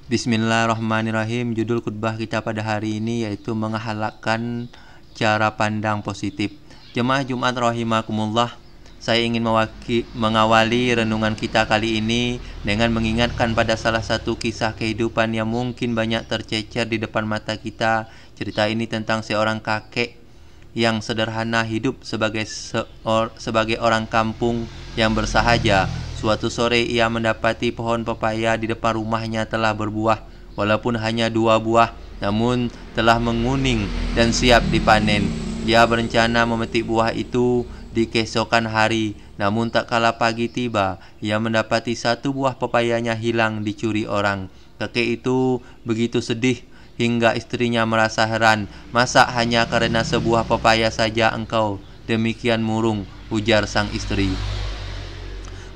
Bismillahirrahmanirrahim. Judul khutbah kita pada hari ini yaitu mengakhlakkan cara pandang positif. Jemaah Jumat rahimakumullah, saya ingin mengawali renungan kita kali ini dengan mengingatkan pada salah satu kisah kehidupan yang mungkin banyak tercecer di depan mata kita. Cerita ini tentang seorang kakek yang sederhana hidup sebagai orang kampung yang bersahaja. Suatu sore ia mendapati pohon pepaya di depan rumahnya telah berbuah, walaupun hanya 2 buah, namun telah menguning dan siap dipanen. Dia berencana memetik buah itu di keesokan hari, namun tak kala pagi tiba, ia mendapati 1 buah pepayanya hilang dicuri orang. Kakek itu begitu sedih hingga istrinya merasa heran. "Masa hanya karena sebuah pepaya saja engkau demikian murung?" ujar sang istri.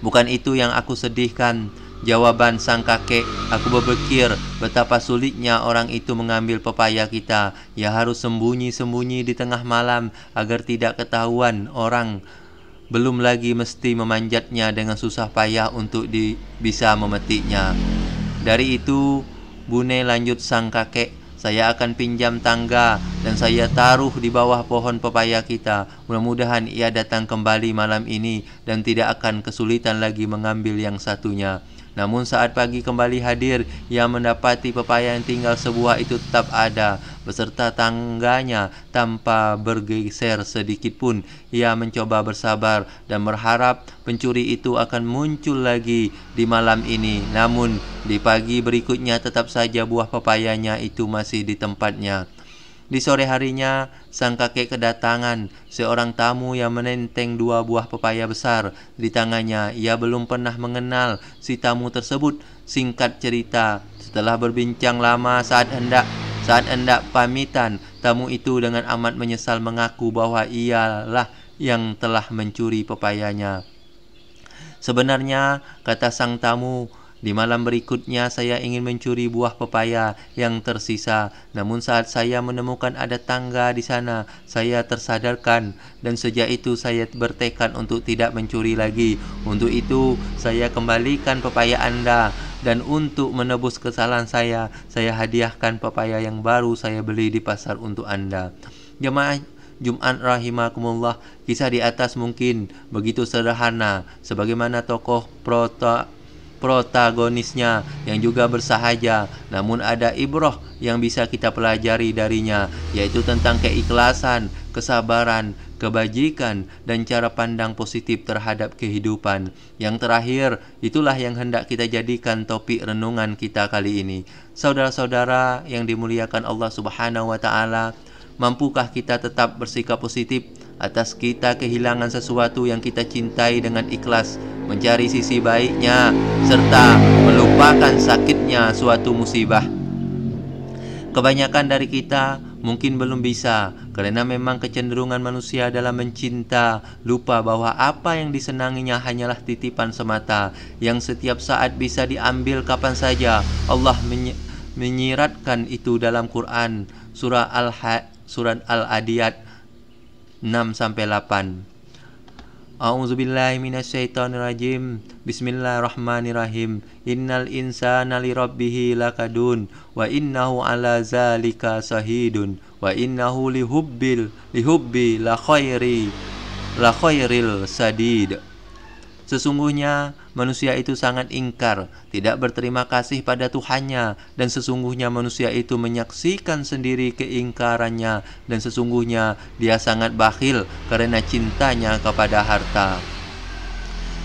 "Bukan itu yang aku sedihkan," jawaban sang kakek. "Aku berpikir betapa sulitnya orang itu mengambil pepaya kita. Ia harus sembunyi-sembunyi di tengah malam agar tidak ketahuan orang. Belum lagi mesti memanjatnya dengan susah payah untuk bisa memetiknya." Dari itu, Bune, lanjut sang kakek, "Saya akan pinjam tangga dan saya taruh di bawah pohon pepaya kita. Mudah-mudahan ia datang kembali malam ini dan tidak akan kesulitan lagi mengambil yang satunya." Namun saat pagi kembali hadir, ia mendapati pepaya yang tinggal sebuah itu tetap ada, beserta tangganya tanpa bergeser sedikit pun. Ia mencoba bersabar dan berharap pencuri itu akan muncul lagi di malam ini. Namun di pagi berikutnya tetap saja buah pepayanya itu masih di tempatnya. Di sore harinya, sang kakek kedatangan seorang tamu yang menenteng 2 buah pepaya besar di tangannya. Ia belum pernah mengenal si tamu tersebut. Singkat cerita, setelah berbincang lama saat hendak pamitan, tamu itu dengan amat menyesal mengaku bahwa ialah yang telah mencuri pepayanya. "Sebenarnya," kata sang tamu, "di malam berikutnya saya ingin mencuri buah pepaya yang tersisa. Namun saat saya menemukan ada tangga di sana, saya tersadarkan dan sejak itu saya bertekad untuk tidak mencuri lagi. Untuk itu saya kembalikan pepaya Anda dan untuk menebus kesalahan saya hadiahkan pepaya yang baru saya beli di pasar untuk Anda." Jemaah Jumat rahimakumullah, kisah di atas mungkin begitu sederhana, sebagaimana tokoh protagonisnya yang juga bersahaja, namun ada ibrah yang bisa kita pelajari darinya, yaitu tentang keikhlasan, kesabaran, kebajikan, dan cara pandang positif terhadap kehidupan. Yang terakhir, itulah yang hendak kita jadikan topik renungan kita kali ini. Saudara-saudara yang dimuliakan Allah Subhanahu wa Ta'ala, mampukah kita tetap bersikap positif atas kita kehilangan sesuatu yang kita cintai dengan ikhlas, mencari sisi baiknya, serta melupakan sakitnya suatu musibah? Kebanyakan dari kita mungkin belum bisa, karena memang kecenderungan manusia dalam mencinta lupa bahwa apa yang disenanginya hanyalah titipan semata, yang setiap saat bisa diambil kapan saja. Allah menyiratkan itu dalam Quran, Surat Al-Adiyat 6-8. A'udzubillahi minasyaitonirrajim. Bismillahirrahmanirrahim. Innal insana lirabbihi lakadun wa innahu ala zalika sahidun wa innahu lihubbi la khairil sadid. Sesungguhnya manusia itu sangat ingkar, tidak berterima kasih pada Tuhannya, dan sesungguhnya manusia itu menyaksikan sendiri keingkarannya, dan sesungguhnya dia sangat bakhil karena cintanya kepada harta.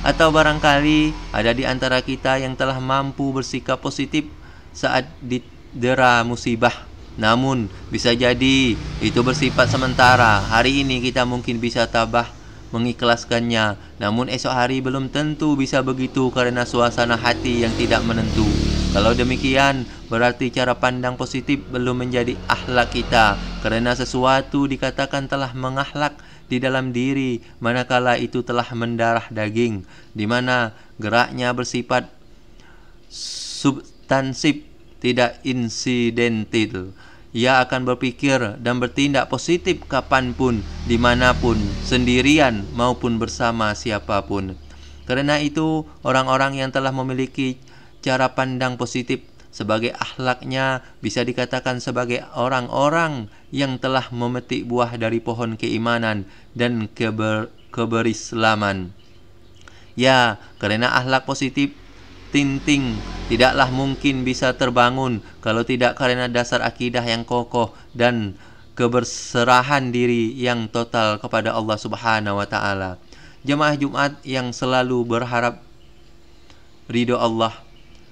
Atau barangkali ada di antara kita yang telah mampu bersikap positif saat didera musibah. Namun bisa jadi itu bersifat sementara. Hari ini kita mungkin bisa tabah mengikhlaskannya, namun esok hari belum tentu bisa begitu karena suasana hati yang tidak menentu. Kalau demikian, berarti cara pandang positif belum menjadi akhlak kita, karena sesuatu dikatakan telah mengakhlak di dalam diri manakala itu telah mendarah daging, di mana geraknya bersifat substansif, tidak insidental. Ia akan berpikir dan bertindak positif kapanpun, dimanapun, sendirian maupun bersama siapapun. Karena itu, orang-orang yang telah memiliki cara pandang positif sebagai akhlaknya bisa dikatakan sebagai orang-orang yang telah memetik buah dari pohon keimanan dan keberislaman. Ya, karena akhlak positif tinting tidaklah mungkin bisa terbangun kalau tidak karena dasar akidah yang kokoh dan keberserahan diri yang total kepada Allah Subhanahu wa taala. Jemaah Jumat yang selalu berharap ridho Allah.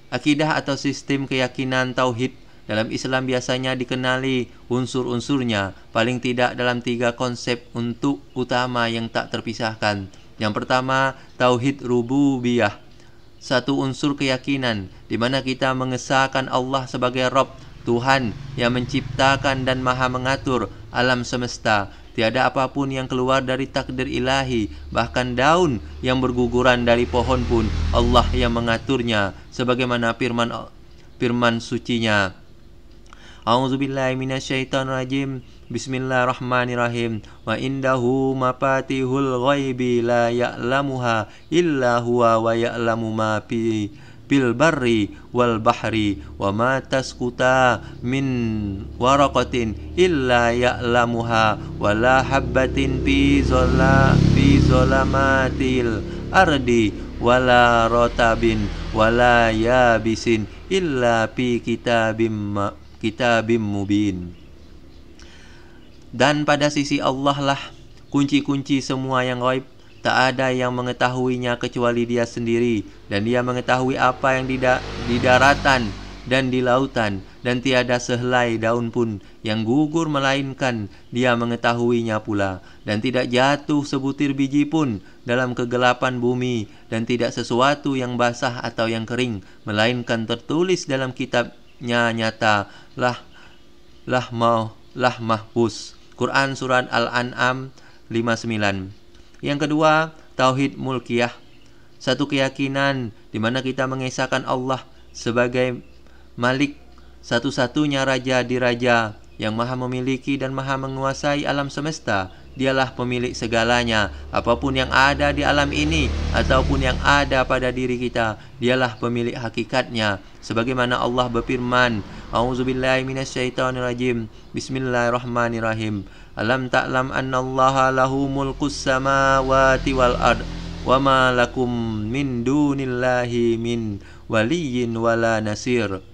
Akidah atau sistem keyakinan tauhid dalam Islam biasanya dikenali unsur-unsurnya paling tidak dalam 3 konsep untuk utama yang tak terpisahkan. Yang pertama, tauhid rububiyah, satu unsur keyakinan di mana kita mengesahkan Allah sebagai Rabb, Tuhan yang menciptakan dan maha mengatur alam semesta. Tiada apapun yang keluar dari takdir ilahi, bahkan daun yang berguguran dari pohon pun Allah yang mengaturnya, sebagaimana firman sucinya. A'udzubillahi minasyaitonirrajim. Bismillahirrahmanirrahim. Wa indahu mafatihul ghaibi la ya'lamuha illa huwa wa ya'lamu ma bil barri wal bahri wa ma tasquta min waraqatin illa ya'lamuha wa la habbatin fi zolamatil ardi wa la rotabin wa la yabisin illa fi kitabim mubin. Dan pada sisi Allah lah kunci-kunci semua yang gaib. Tak ada yang mengetahuinya kecuali Dia sendiri, dan Dia mengetahui apa yang di daratan dan di lautan, dan tiada sehelai daun pun yang gugur melainkan Dia mengetahuinya pula, dan tidak jatuh sebutir biji pun dalam kegelapan bumi, dan tidak sesuatu yang basah atau yang kering melainkan tertulis dalam kitabnya nyata lah mahfuz. Quran surat Al-An'am 59. Yang kedua, tauhid mulkiyah, satu keyakinan di mana kita mengesahkan Allah sebagai Malik, satu-satunya raja di raja yang maha memiliki dan maha menguasai alam semesta. Dialah pemilik segalanya, apapun yang ada di alam ini ataupun yang ada pada diri kita, Dialah pemilik hakikatnya. Sebagaimana Allah berfirman, A'udzubillahi minasyaitonirrajim. Bismillahirrahmanirrahim. Alam ta'lam annallaha lahu mulkus samawati wal ard wa ma lakum min dunillahi min waliyyin wala nasir.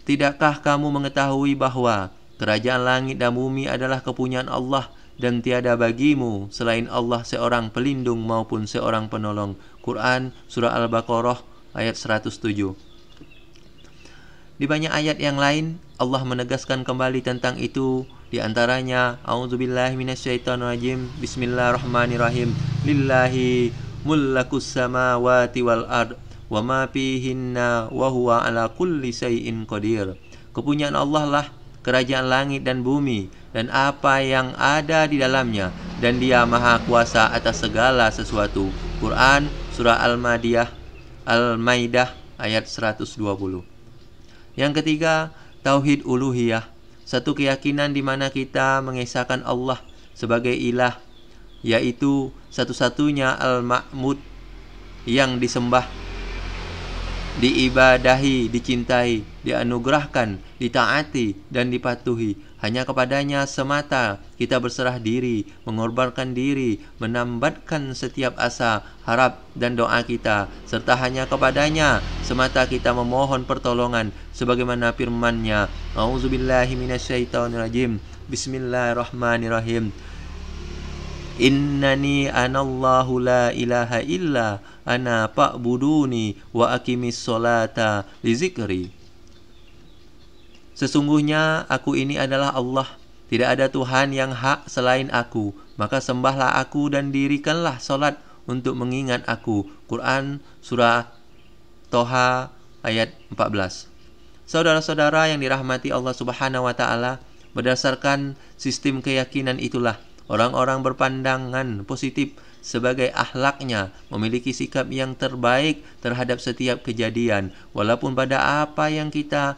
Tidakkah kamu mengetahui bahwa kerajaan langit dan bumi adalah kepunyaan Allah, dan tiada bagimu selain Allah seorang pelindung maupun seorang penolong. Quran surah Al-Baqarah ayat 107. Di banyak ayat yang lain Allah menegaskan kembali tentang itu. Di antaranya, A'udzubillahi minasyaitonirrajim. Bismillahirrahmanirrahim. Lillahi mulkus samawati wal ard wa ma fihinna wa huwa ala kulli syai'in qadir. Kepunyaan Allah lah kerajaan langit dan bumi dan apa yang ada di dalamnya, dan Dia maha kuasa atas segala sesuatu. Quran surah Al-Maidah ayat 120. Yang ketiga, tauhid uluhiyah, satu keyakinan di mana kita mengesahkan Allah sebagai ilah, yaitu satu-satunya al-ma'mud yang disembah, diibadahi, dicintai, dianugerahkan, ditaati, dan dipatuhi. Hanya kepadanya semata kita berserah diri, mengorbankan diri, menambatkan setiap asa, harap, dan doa kita, serta hanya kepadanya semata kita memohon pertolongan, sebagaimana firman-Nya, A'udzubillahi minasyaitonirrajim. Bismillahirrahmanirrahim. Innani anallahu la ilaha illa ana fa'buduni wa aqimis sholata li zikri. Sesungguhnya aku ini adalah Allah, tidak ada Tuhan yang hak selain aku, maka sembahlah aku dan dirikanlah solat untuk mengingat aku. Quran surah Toha ayat 14. Saudara-saudara yang dirahmati Allah Subhanahu wa taala, berdasarkan sistem keyakinan itulah orang-orang berpandangan positif sebagai akhlaknya memiliki sikap yang terbaik terhadap setiap kejadian, walaupun pada apa yang kita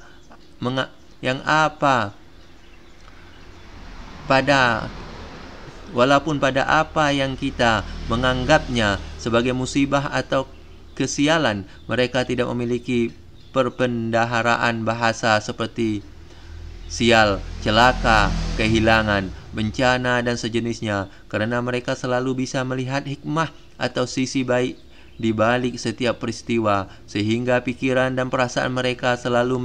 menganggapnya sebagai musibah atau kesialan. Mereka tidak memiliki perbendaharaan bahasa seperti sial, celaka, kehilangan, bencana, dan sejenisnya, karena mereka selalu bisa melihat hikmah atau sisi baik di balik setiap peristiwa, sehingga pikiran dan perasaan mereka selalu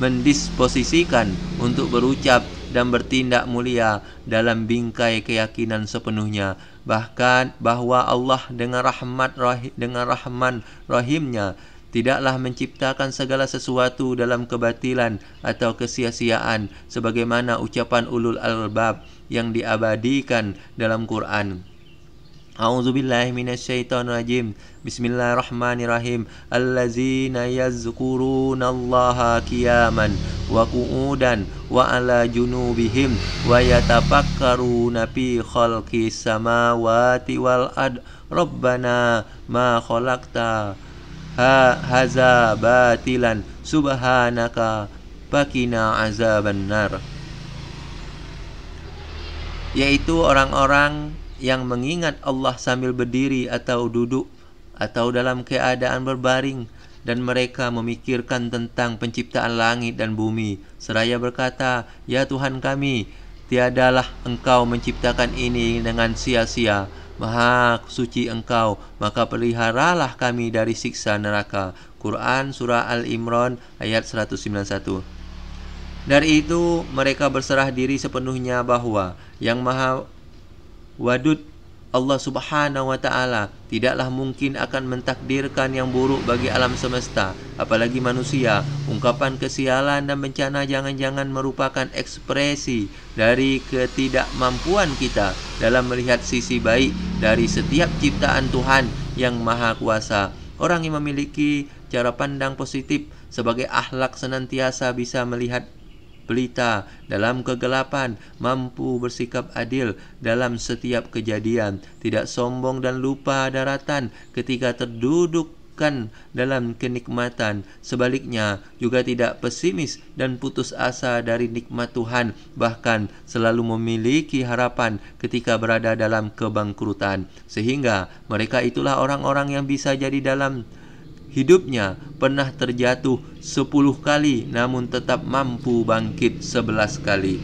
mendisposisikan untuk berucap dan bertindak mulia dalam bingkai keyakinan sepenuhnya, bahkan bahwa Allah dengan rahman rahimnya tidaklah menciptakan segala sesuatu dalam kebatilan atau kesia-siaan, sebagaimana ucapan ulul albab yang diabadikan dalam Quran. A'udzubillahi minasyaitonirrajim. Bismillahirrahmanirrahim. Allazina yazkurunallaha qiyaman wa qu'udan wa ala junubihim wa yatafakkaruna fi khalqis samawati wal ard. Rabbana ma khalaqta haza batilan subhanaka faqina azabannar. Yaitu orang-orang yang mengingat Allah sambil berdiri atau duduk atau dalam keadaan berbaring, dan mereka memikirkan tentang penciptaan langit dan bumi seraya berkata, "Ya Tuhan kami, tiadalah Engkau menciptakan ini dengan sia-sia. Maha suci Engkau, maka peliharalah kami dari siksa neraka." Quran Surah Al-Imran ayat 191. Dari itu mereka berserah diri sepenuhnya bahwa yang Maha Wadud, Allah Subhanahu wa Ta'ala, tidaklah mungkin akan mentakdirkan yang buruk bagi alam semesta, apalagi manusia. Ungkapan kesialan dan bencana jangan-jangan merupakan ekspresi dari ketidakmampuan kita dalam melihat sisi baik dari setiap ciptaan Tuhan yang Maha Kuasa. Orang yang memiliki cara pandang positif sebagai akhlak senantiasa bisa melihat pelita dalam kegelapan, mampu bersikap adil dalam setiap kejadian, tidak sombong dan lupa daratan ketika terdudukkan dalam kenikmatan. Sebaliknya, juga tidak pesimis dan putus asa dari nikmat Tuhan, bahkan selalu memiliki harapan ketika berada dalam kebangkrutan. Sehingga mereka itulah orang-orang yang bisa jadi dalam hidupnya pernah terjatuh 10 kali namun tetap mampu bangkit 11 kali.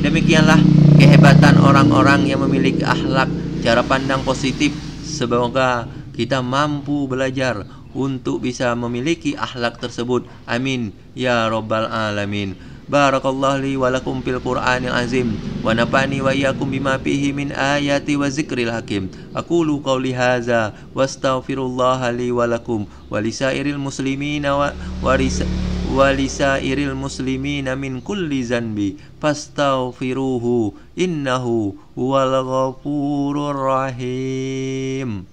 Demikianlah kehebatan orang-orang yang memiliki akhlak cara pandang positif. Semoga kita mampu belajar untuk bisa memiliki akhlak tersebut. Amin ya rabbal alamin. Barakallahu li wa lakum fil Qur'anil azim wa nafa'ani wa iyyakum bima fihi min ayati wa zikril hakim. Aqulu qawli hadza wastaghfirullaha li wa lakum wa lisairil muslimina wa lisairil muslimina min kulli zanbi fastaghfiruhu innahu huwal ghafurur rahim.